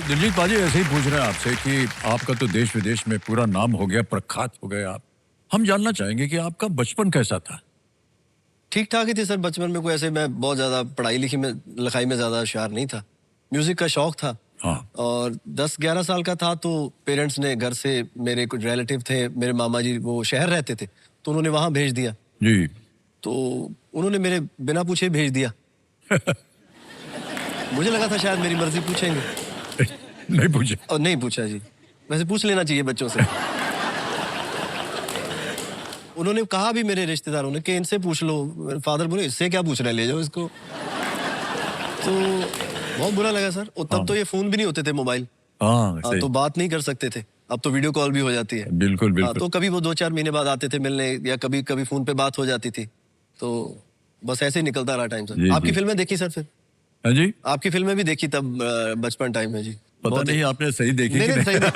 दिलजीत पाजी ऐसे ही पूछ रहे हैं आपसे कि आपका तो देश विदेश में पूरा नाम हो गया, प्रख्यात हो गए आप। हम जानना चाहेंगे कि आपका बचपन कैसा था? ठीक ठाक ही थी सर बचपन में। कोई ऐसे मैं बहुत ज़्यादा पढ़ाई लिखाई में ज़्यादा होशियार नहीं था। म्यूज़िक का शौक था। हाँ। और 10-11 साल का था तो पेरेंट्स ने घर से, मेरे कुछ रिलेटिव थे, मेरे मामा जी वो शहर रहते थे, तो उन्होंने वहाँ भेज दिया। जी। तो उन्होंने मेरे बिना पूछे भेज दिया। मुझे लगा था शायद मेरी मर्जी पूछेंगे, नहीं पूछे? और नहीं पूछा जी। वैसे पूछ लेना चाहिए बच्चों से। उन्होंने कहा भी मेरे रिश्तेदारों ने कि इनसे पूछ लो। मेरे फादर बोले इससे क्या पूछ रहे, ले जाओ इसको। तो बहुत बुरा लगा सर। और हाँ। तब तो ये फोन भी नहीं होते थे, मोबाइल। हाँ, हाँ, सही। तो बात नहीं कर सकते थे। अब तो वीडियो कॉल भी हो जाती है। बिल्कुल हाँ, बिल्कुल। तो कभी वो 2-4 महीने बाद आते थे मिलने, या कभी कभी फोन पे बात हो जाती थी। तो बस ऐसे ही निकलता रहा टाइम सर। जी आपकी जी। फिल्में देखी सर फिर? हाँ जी। आपकी फिल्में भी देखी तब बचपन टाइम में जी। पता बहुत नहीं आपने सही देखी नहीं कि नहीं, नहीं? सही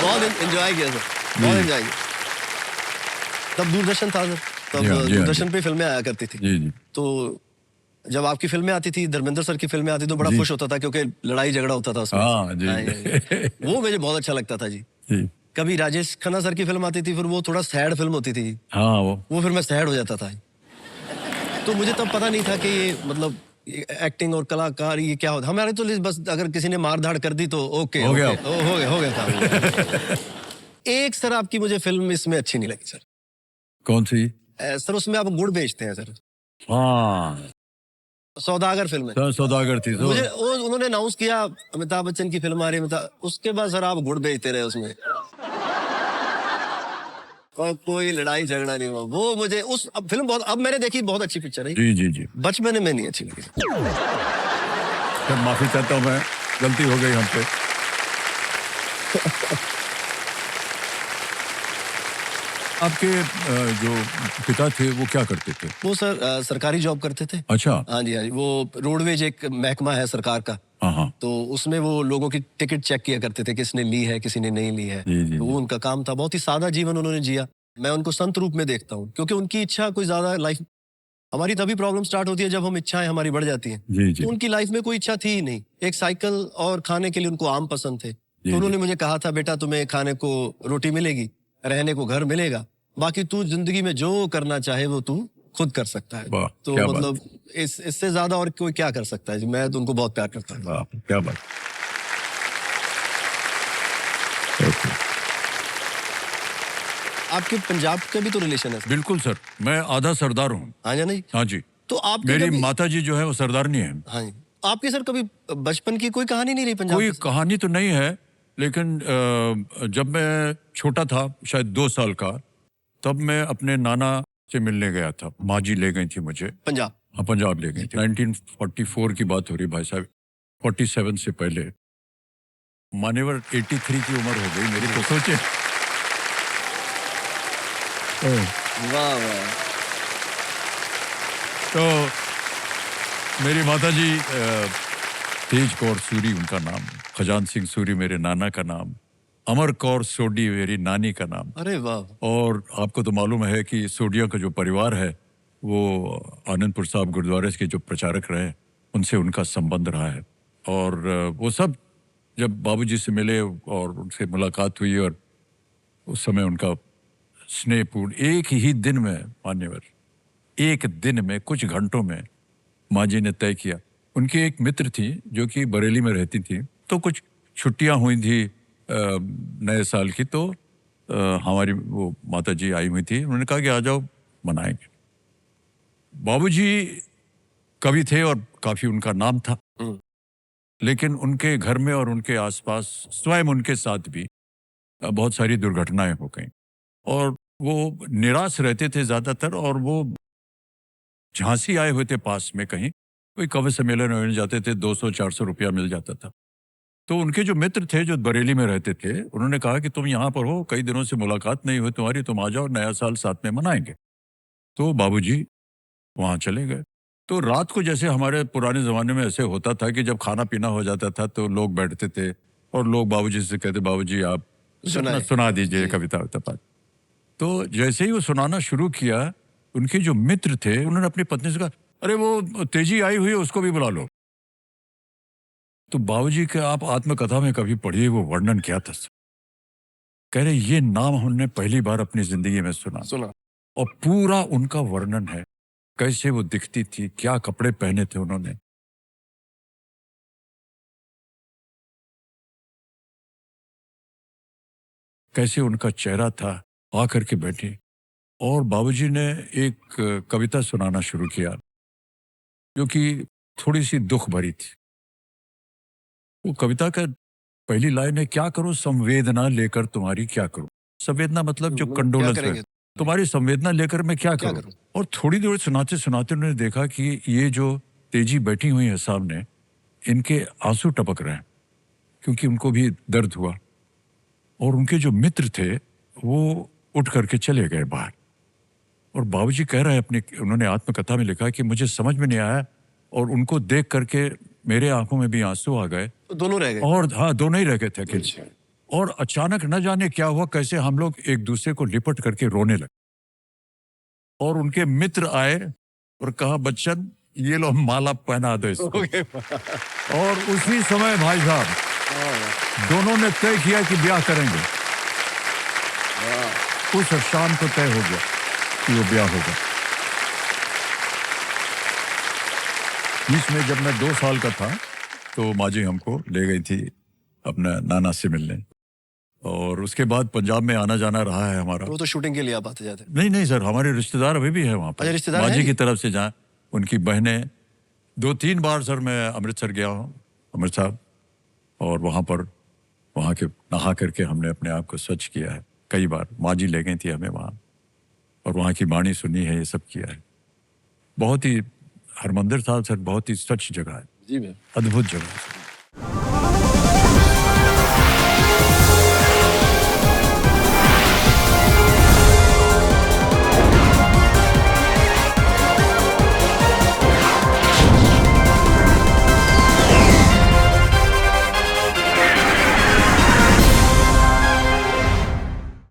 बहुत एंजॉय किया सर, बहुत जी। एंजॉय किया। तब दूरदर्शन था सर। तब जी हाँ, जी हाँ, जी। दूरदर्शन पे फिल्में आया करती थी। जी जी। तो जब आपकी फिल्में आती थी, धर्मेंद्र सर की फिल्में आती तो बड़ा जी। खुश होता था, क्योंकि लड़ाई झगड़ा होता था उसमें। हाँ जी। हाँ, ये। वो मुझे बहुत अच्छा लगता था जी। जी। कभी राजेश खन्ना सर की फिल्म आती थी, फिर वो थोड़ा सैड फिल्म होती थी जी। हाँ वो फिर मैं सैड हो जाता था। तो मुझे तब पता नहीं था कि ये मतलब एक्टिंग और कलाकार ये क्या होता। हमारे तो बस अगर किसी ने मार धाड़ कर दी तो ओके हो गया। ओके, हो गया काम। एक सर आपकी मुझे फिल्म इसमें अच्छी नहीं लगी सर। कौन सी? सर उसमें आप गुड़ बेचते हैं सर। हाँ, सौदागर फिल्म है। सौदागर थी तो। मुझे वो उन्होंने अनाउंस किया अमिताभ बच्चन की फिल्म आ रही है, उसके बाद सर आप गुड़ बेचते रहे उसमें। और कोई लड़ाई झगड़ा नहीं हुआ। वो मुझे उस अब फिल्म बहुत, अब मैंने देखी, बहुत अच्छी पिक्चर है। जी जी जी। बचपन में नहीं अच्छी लगी। सर माफी चाहता हूँ मैं, गलती हो गई हम पे। आपके जो पिता थे वो क्या करते थे? वो सर सरकारी जॉब करते थे। अच्छा। हाँ जी, हाँ जी। वो रोडवेज एक महकमा है सरकार का। हाँ हाँ। तो उसमें वो लोगों की टिकट चेक किया करते थे, किसने ली है किसी ने नहीं ली है। जी जी तो जी। वो उनका काम था। बहुत ही सादा जीवन उन्होंने जिया। मैं उनको संत रूप में देखता हूँ, क्योंकि उनकी इच्छा कोई ज्यादा लाइफ। हमारी तभी प्रॉब्लम स्टार्ट होती है जब हम इच्छाएं हमारी बढ़ जाती हैं। जी जी तो उनकी लाइफ में कोई इच्छा थी ही नहीं। एक साइकिल और खाने के लिए उनको आम पसंद थे। जी तो जी। उन्होंने मुझे कहा था, बेटा तुम्हें खाने को रोटी मिलेगी, रहने को घर मिलेगा, बाकी तू जिंदगी में जो करना चाहे वो तू खुद कर सकता है। वाह, तो क्या बात। मतलब इससे ज्यादा और कोई क्या कर सकता है जी। मैं तो उनको बहुत प्यार करता हूँ। वाह, क्या बात। ओके। आपके पंजाब का भी तो रिलेशन है सर। बिल्कुल सर, मैं आधा सरदार हूँ। हाँ या नहीं? हाँ जी। तो आपके मेरी कभी, माता जी जो है वो सरदारनी है। हाँ जी, आपकी सर कभी बचपन की कोई कहानी नहीं रही पंजाब कोई के साथ? कहानी तो नहीं है, लेकिन जब मैं छोटा था, शायद 2 साल का, तब मैं अपने नाना से मिलने गया था। माँ जी ले गई थी मुझे। पंजाब? हाँ, पंजाब ले गई थी। 1944 की बात हो रही भाई साहब, 47 से पहले। मानेवर 83 की उम्र हो गई मेरी, तो सोचे। वाह वाह। तो मेरी माता जी तेज कौर सूरी उनका नाम, खजान सिंह सूरी मेरे नाना का नाम, अमर कौर सोडी मेरी नानी का नाम। अरे वाह। और आपको तो मालूम है कि सोडिया का जो परिवार है वो आनंदपुर साहब गुरुद्वारे के जो प्रचारक रहे, उनसे उनका संबंध रहा है। और वो सब जब बाबूजी से मिले और उनसे मुलाकात हुई, और उस समय उनका स्नेहपूर्ण, एक ही दिन में, मान्यवर, एक दिन में, कुछ घंटों में माँ जी ने तय किया। उनकी एक मित्र थी जो कि बरेली में रहती थी, तो कुछ छुट्टियां हुई थी नए साल की, तो हमारी वो माता जी आई हुई थी। उन्होंने कहा कि आ जाओ, मनाएंगे। बाबूजी कवि थे और काफी उनका नाम था, लेकिन उनके घर में और उनके आसपास, स्वयं उनके साथ भी बहुत सारी दुर्घटनाएं हो गई, और वो निराश रहते थे ज्यादातर। और वो झांसी आए हुए थे पास में कहीं, कोई कवि सम्मेलन में जाते थे, 200-400 रुपया मिल जाता था। तो उनके जो मित्र थे जो बरेली में रहते थे, उन्होंने कहा कि तुम यहाँ पर हो, कई दिनों से मुलाकात नहीं हुई तुम्हारी, तुम आ जाओ, नया साल साथ में मनाएंगे। तो बाबूजी वहाँ चले गए। तो रात को, जैसे हमारे पुराने ज़माने में ऐसे होता था कि जब खाना पीना हो जाता था तो लोग बैठते थे और लोग बाबूजी से कहते, बाबूजी आप कुछ अपना सुनाए। सुना दीजिए जी। कविता वविता। तो जैसे ही वो सुनाना शुरू किया, उनके जो मित्र थे उन्होंने अपनी पत्नी से कहा, अरे वो तेजी आई हुई है, उसको भी बुला लो। तो बाबूजी के आप आत्मकथा में कभी पढ़िए, वो वर्णन क्या था। कह रहे ये नाम हमने पहली बार अपनी जिंदगी में सुना सुना। और पूरा उनका वर्णन है, कैसे वो दिखती थी, क्या कपड़े पहने थे उन्होंने। कैसे उनका चेहरा था, आकर के बैठी। और बाबूजी ने एक कविता सुनाना शुरू किया जो कि थोड़ी सी दुख भरी थी। वो कविता का पहली लाइन है, क्या करो संवेदना लेकर तुम्हारी क्या करूं। संवेदना मतलब जो क्या कंडोलेंस है, करेंगे? तुम्हारी संवेदना लेकर मैं क्या क्या करूं। करूं? और थोड़ी देर सुनाते सुनाते उन्होंने देखा कि ये जो तेजी बैठी हुई है सामने, इनके आंसू टपक रहे हैं क्योंकि उनको भी दर्द हुआ। और उनके जो मित्र थे वो उठ करके चले गए बाहर। और बाबूजी कह रहे हैं अपने, उन्होंने आत्मकथा में लिखा कि मुझे समझ में नहीं आया और उनको देख करके मेरे आंखों में भी आंसू आ गए। तो दोनों रह गए। और हाँ, दोनों ही रह गए थे अकेले। और अचानक न जाने क्या हुआ, कैसे हम लोग एक दूसरे को लिपट करके रोने लगे। और उनके मित्र आए और कहा, बच्चन ये लो माला पहना दो इसको। और उसी समय भाई साहब दोनों ने तय किया कि ब्याह करेंगे। उस शाम को तय हो गया कि वो ब्याह होगा। बीच में जब मैं 2 साल का था तो माँ जी हमको ले गई थी अपने नाना से मिलने। और उसके बाद पंजाब में आना जाना रहा है हमारा। वो तो शूटिंग के लिए आप आते जाते। नहीं नहीं सर, हमारे रिश्तेदार अभी भी है वहाँ पर। अच्छा, रिश्तेदार माँ हैं जी जी? की तरफ से जहाँ उनकी बहनें। 2-3 बार सर मैं अमृतसर गया हूँ, अमृतसर। और वहाँ पर वहाँ के नहा करके हमने अपने आप को स्वच्छ किया है कई बार। माँ जी ले गई थी हमें वहाँ और वहाँ की वाणी सुनी है, ये सब किया है। बहुत ही हरमंदिर साहब सर बहुत ही स्वच्छ जगह है, जी मैम। अद्भुत जगह है।